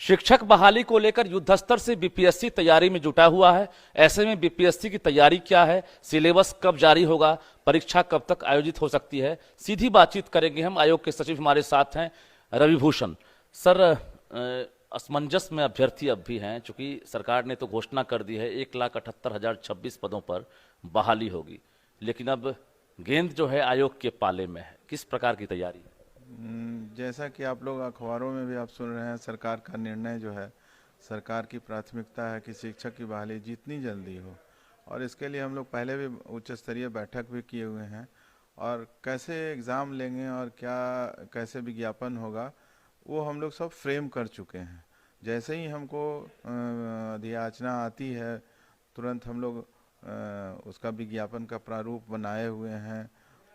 शिक्षक बहाली को लेकर युद्धस्तर से बीपीएससी तैयारी में जुटा हुआ है। ऐसे में बीपीएससी की तैयारी क्या है, सिलेबस कब जारी होगा, परीक्षा कब तक आयोजित हो सकती है, सीधी बातचीत करेंगे हम। आयोग के सचिव हमारे साथ हैं रवि भूषण सर। असमंजस में अभ्यर्थी अब भी हैं, चूंकि सरकार ने तो घोषणा कर दी है 1,78,026 पदों पर बहाली होगी, लेकिन अब गेंद जो है आयोग के पाले में है। किस प्रकार की तैयारी है? जैसा कि आप लोग अखबारों में भी आप सुन रहे हैं, सरकार का निर्णय जो है, सरकार की प्राथमिकता है कि शिक्षक की बहाली जितनी जल्दी हो, और इसके लिए हम लोग पहले भी उच्च स्तरीय बैठक भी किए हुए हैं। और कैसे एग्ज़ाम लेंगे और क्या कैसे विज्ञापन होगा, वो हम लोग सब फ्रेम कर चुके हैं। जैसे ही हमको अधियाचना आती है, तुरंत हम लोग उसका विज्ञापन का प्रारूप बनाए हुए हैं।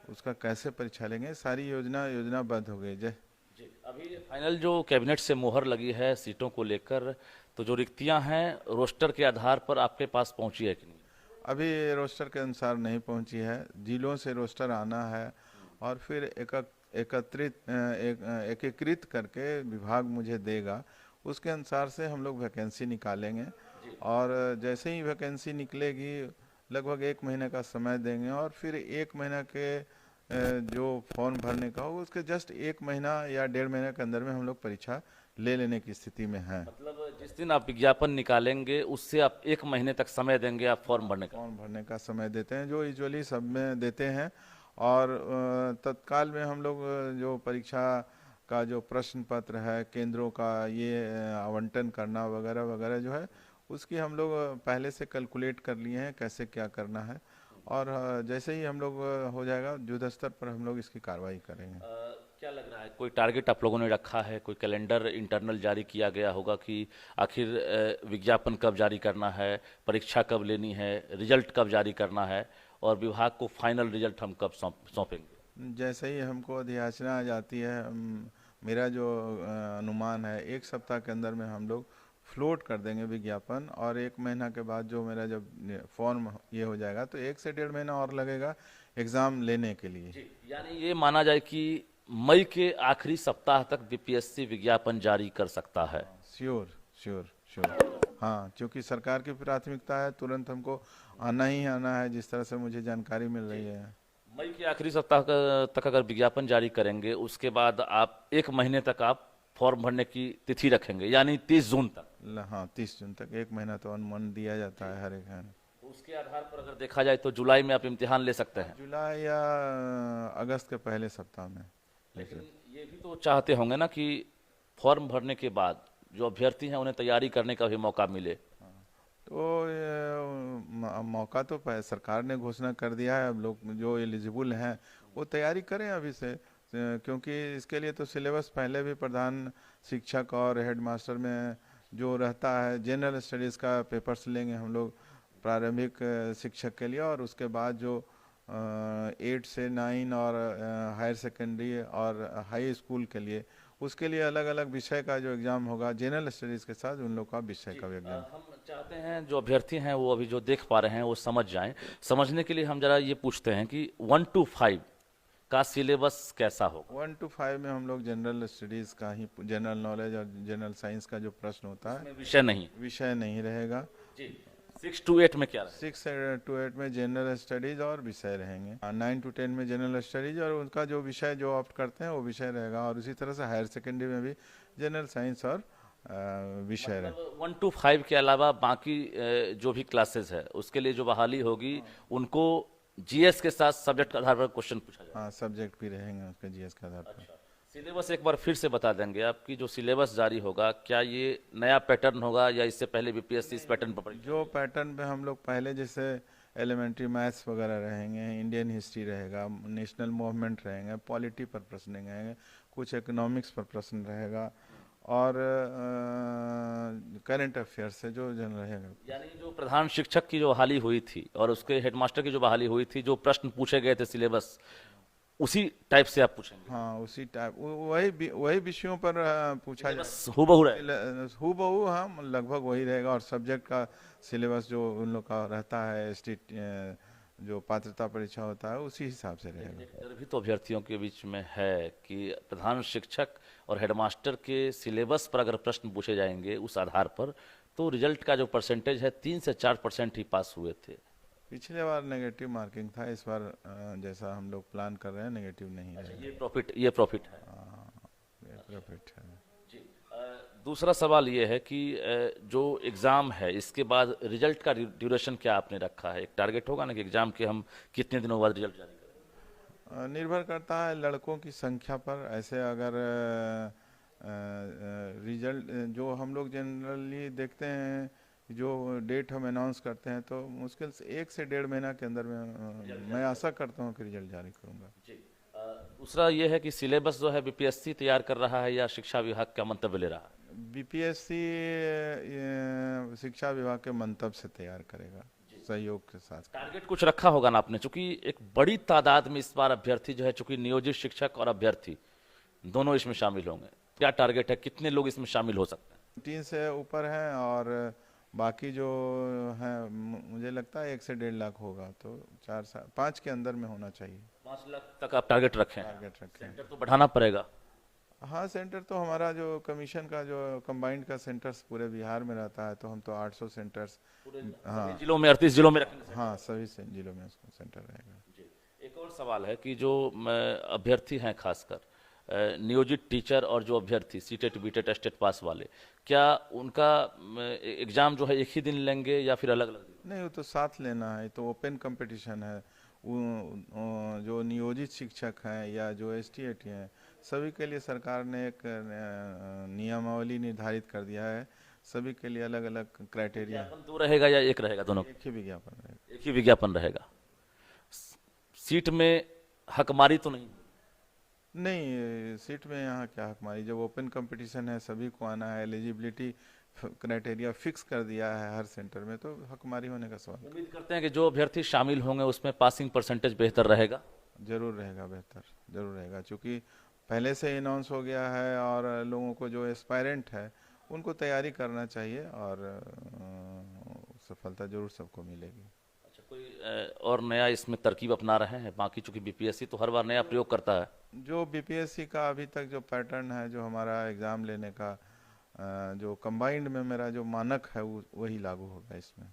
उसका कैसे परीक्षा लेंगे, सारी योजनाबद्ध हो गई। जय जी, अभी फाइनल जो कैबिनेट से मोहर लगी है सीटों को लेकर, तो जो रिक्तियां हैं रोस्टर के आधार पर आपके पास पहुंची है कि नहीं? अभी रोस्टर के अनुसार नहीं पहुंची है, जिलों से रोस्टर आना है और फिर एकीकृत करके विभाग मुझे देगा, उसके अनुसार से हम लोग वैकेंसी निकालेंगे। और जैसे ही वैकेंसी निकलेगी, लगभग 1 महीने का समय देंगे, और फिर 1 महीना के जो फॉर्म भरने का हो, उसके जस्ट 1 महीना या 1.5 महीने के अंदर में हम लोग परीक्षा ले लेने की स्थिति में हैं। मतलब जिस दिन आप विज्ञापन निकालेंगे उससे आप 1 महीने तक समय देंगे आप फॉर्म भरने का? फॉर्म भरने का समय देते हैं, जो यूजुअली सब में देते हैं। और तत्काल में हम लोग जो परीक्षा का जो प्रश्न पत्र है, केंद्रों का ये आवंटन करना वगैरह वगैरह जो है, उसकी हम लोग पहले से कैलकुलेट कर लिए हैं कैसे क्या करना है। और जैसे ही हम लोग हो जाएगा, युद्ध स्तर पर हम लोग इसकी कार्रवाई करेंगे। क्या लग रहा है, कोई टारगेट आप लोगों ने रखा है, कोई कैलेंडर इंटरनल जारी किया गया होगा कि आखिर विज्ञापन कब जारी करना है, परीक्षा कब लेनी है, रिजल्ट कब जारी करना है, और विभाग को फाइनल रिजल्ट हम कब सौंपेंगे? जैसे ही हमको अधियाचना आ जाती है, मेरा जो अनुमान है, 1 सप्ताह के अंदर में हम लोग फ्लोट कर देंगे विज्ञापन। और 1 महीना के बाद जो मेरा जब फॉर्म ये हो जाएगा, तो 1 से 1.5 महीना और लगेगा एग्ज़ाम लेने के लिए। जी, यानी ये माना जाए कि मई के आखिरी सप्ताह तक बीपीएससी विज्ञापन जारी कर सकता है? Sure sure sure. हाँ, क्योंकि सरकार की प्राथमिकता है, तुरंत हमको आना ही आना है, जिस तरह से मुझे जानकारी मिल रही है। मई के आखिरी सप्ताह तक अगर विज्ञापन जारी करेंगे, उसके बाद आप 1 महीने तक आप फॉर्म भरने की तिथि रखेंगे, यानी 30 जून तक? हाँ, 30 जून तक, 1 महीना तो अनुमान दिया जाता है हर एक है। तो उसके आधार पर अगर देखा जाए तो जुलाई में आप इम्तिहान ले सकते हैं? जुलाई या अगस्त के पहले सप्ताह में। लेकिन ये भी तो चाहते होंगे ना कि फॉर्म भरने के बाद जो अभ्यर्थी हैं उन्हें तैयारी करने का भी मौका मिले। तो मौका तो सरकार ने घोषणा कर दिया है, अब लोग जो एलिजिबल हैं वो तैयारी करें अभी से, क्योंकि इसके लिए तो सिलेबस पहले भी प्रधान शिक्षक और हेडमास्टर में जो रहता है, जनरल स्टडीज़ का पेपर्स लेंगे हम लोग प्रारंभिक शिक्षक के लिए, और उसके बाद जो 8 से 9 और हायर सेकेंडरी और हाई स्कूल के लिए, उसके लिए अलग अलग विषय का जो एग्ज़ाम होगा, जनरल स्टडीज़ के साथ उन लोग का विषय का एग्ज़ाम। हम चाहते हैं जो अभ्यर्थी हैं वो अभी जो देख पा रहे हैं वो समझ जाएं। समझने के लिए हम जरा ये पूछते हैं कि 1 to 5 का सिलेबस कैसा होगा? 1 to 5 में हम लोग जनरल स्टडीज़ का ही, जनरल नॉलेज और जनरल साइंस का जो प्रश्न होता है, विषय नहीं रहेगा। जी। 6 to 8 में क्या रहेगा? 6 to 8 में जनरल स्टडीज़ और विषय रहेंगे। 9 to 10 में जनरल स्टडीज़ और उनका जो विषय जो ऑप्ट करते हैं वो विषय रहेगा। और उसी तरह से हायर सेकेंडरी में भी जनरल साइंस और विषय रहेगा। मतलब 1 to 5 के अलावा बाकी जो भी क्लासेस है उसके लिए जो बहाली होगी, उनको जीएस के साथ सब्जेक्ट के आधार पर क्वेश्चन पूछा जाएगा? हाँ, सब्जेक्ट भी रहेंगे उसके जीएस के आधार पर। सिलेबस एक बार फिर से बता देंगे आपकी जो सिलेबस जारी होगा, क्या ये नया पैटर्न होगा या इससे पहले बीपीएससी इस पैटर्न पर पढ़ी? जो पैटर्न पे हम लोग पहले, जैसे एलिमेंट्री मैथ्स वगैरह रहेंगे, इंडियन हिस्ट्री रहेगा, नेशनल मूवमेंट रहेंगे, पॉलिटी पर प्रश्न रहेंगे, कुछ इकोनॉमिक्स पर प्रश्न रहेगा, और करंट अफेयर्स से जो जन रहेगा। यानी जो प्रधान शिक्षक की जो बहाली हुई थी और उसके हेडमास्टर की जो बहाली हुई थी, जो प्रश्न पूछे गए थे सिलेबस, उसी टाइप से आप पूछेंगे? हाँ, उसी टाइप, वही विषयों पर पूछा जाए। हूबहू रहेगा? हूबहू, हाँ, लगभग वही रहेगा। और सब्जेक्ट का सिलेबस जो उन लोग का रहता है, जो पात्रता परीक्षा होता है उसी हिसाब से रहेगा। डर भी तो अभ्यर्थियों के बीच में है कि प्रधान शिक्षक और हेडमास्टर के सिलेबस पर अगर प्रश्न पूछे जाएंगे उस आधार पर, तो रिजल्ट का जो परसेंटेज है 3 से 4% ही पास हुए थे। पिछले बार नेगेटिव मार्किंग था, इस बार जैसा हम लोग प्लान कर रहे हैं नेगेटिव नहीं रहेगा। ये प्रॉफिट है। ये प्रॉफिट है जी। दूसरा सवाल ये है कि जो एग्ज़ाम है इसके बाद रिजल्ट का ड्यूरेशन क्या आपने रखा है? एक टारगेट होगा ना कि एग्ज़ाम के हम कितने दिनों बाद रिजल्ट जारी करें? निर्भर करता है लड़कों की संख्या पर। ऐसे अगर रिजल्ट जो हम लोग जनरली देखते हैं, जो डेट हम अनाउंस करते हैं, तो मुश्किल से 1 से 1.5 महीना के अंदर में मैं आशा करता हूँ कि रिजल्ट जारी करूँगा। जी। दूसरा ये है कि सिलेबस जो है बीपीएससी तैयार कर रहा है या शिक्षा विभाग का मंतव्य ले रहा है? बीपीएससी शिक्षा विभाग के मंतव्य से तैयार करेगा सहयोग के साथ। टारगेट कुछ रखा होगा ना आपने, चूंकि एक बड़ी तादाद में इस बार अभ्यर्थी जो है, चूंकि नियोजित शिक्षक और अभ्यर्थी दोनों इसमें शामिल होंगे, क्या टारगेट है, कितने लोग इसमें शामिल हो सकते हैं? 3 से ऊपर हैं और बाकी जो है मुझे लगता है 1 से 1.5 लाख होगा, तो 5 के अंदर में होना चाहिए। 5 लाख तक आप टारगेट रखें? टारगेट रखें। सेंटर तो बढ़ाना पड़ेगा। हाँ, सेंटर तो हमारा जो कमीशन का जो कंबाइंड का सेंटर्स पूरे बिहार में रहता है, तो हम तो 800 सेंटर्स, हाँ जिलों में 38 जिलों में रखेंगे। हाँ, सभी जिलों में उसको सेंटर रहेगा। जी। एक और सवाल है कि जो अभ्यर्थी हैं, खासकर नियोजित टीचर और जो अभ्यर्थी सीटेट बीटेट टेट पास वाले, क्या उनका एग्जाम जो है एक ही दिन लेंगे या फिर अलग अलग दिन? नहीं, वो तो साथ लेना है, तो ओपन कंपटीशन है। जो नियोजित शिक्षक हैं या जो STAT हैं, सभी के लिए सरकार ने एक नियमावली निर्धारित कर दिया है। सभी के लिए अलग अलग क्राइटेरिया। दो रहेगा या एक रहेगा? दोनों एक ही विज्ञापन रहेगा। एक ही विज्ञापन रहेगा। सीट में हकमारी तो नहीं? नहीं, सीट में यहाँ क्या हकमारी, जब ओपन कंपटीशन है, सभी को आना है, एलिजिबिलिटी क्राइटेरिया फिक्स कर दिया है हर सेंटर में, तो हकमारी होने का सवाल। उम्मीद करते हैं कि जो अभ्यर्थी शामिल होंगे उसमें पासिंग परसेंटेज बेहतर रहेगा। जरूर रहेगा, बेहतर जरूर रहेगा, क्योंकि पहले से अनाउंस हो गया है और लोगों को जो एस्पायरेंट है उनको तैयारी करना चाहिए और सफलता जरूर सबको मिलेगी। अच्छा, कोई और नया इसमें तरकीब अपना रहे हैं? बाकी चूंकि बीपीएससी तो हर बार नया प्रयोग करता है। जो बीपीएससी का अभी तक जो पैटर्न है, जो हमारा एग्ज़ाम लेने का जो कंबाइंड में मेरा जो मानक है, वही लागू होगा इसमें।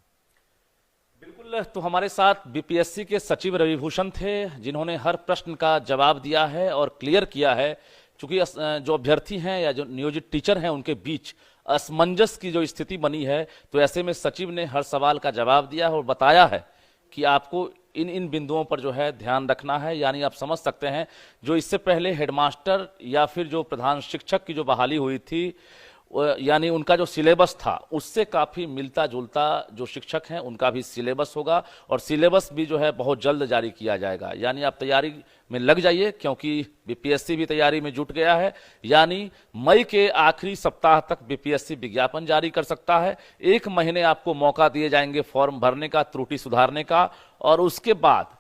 बिल्कुल। तो हमारे साथ बीपीएससी के सचिव रविभूषण थे, जिन्होंने हर प्रश्न का जवाब दिया है और क्लियर किया है। चूंकि जो अभ्यर्थी हैं या जो नियोजित टीचर हैं उनके बीच असमंजस की जो स्थिति बनी है, तो ऐसे में सचिव ने हर सवाल का जवाब दिया है और बताया है कि आपको इन इन बिंदुओं पर जो है ध्यान रखना है। यानी आप समझ सकते हैं, जो इससे पहले हेडमास्टर या फिर जो प्रधान शिक्षक की जो बहाली हुई थी, यानी उनका जो सिलेबस था उससे काफ़ी मिलता जुलता जो शिक्षक हैं उनका भी सिलेबस होगा, और सिलेबस भी जो है बहुत जल्द जारी किया जाएगा। यानी आप तैयारी में लग जाइए, क्योंकि बीपीएससी भी तैयारी में जुट गया है। यानी मई के आखिरी सप्ताह तक बीपीएससी विज्ञापन जारी कर सकता है। 1 महीने आपको मौका दिए जाएंगे फॉर्म भरने का, त्रुटि सुधारने का, और उसके बाद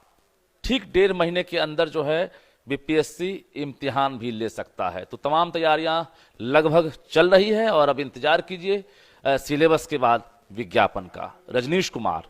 ठीक 1.5 महीने के अंदर जो है बीपीएससी इम्तिहान भी ले सकता है। तो तमाम तैयारियां लगभग चल रही है और अब इंतजार कीजिए सिलेबस के बाद विज्ञापन का। रजनीश कुमार।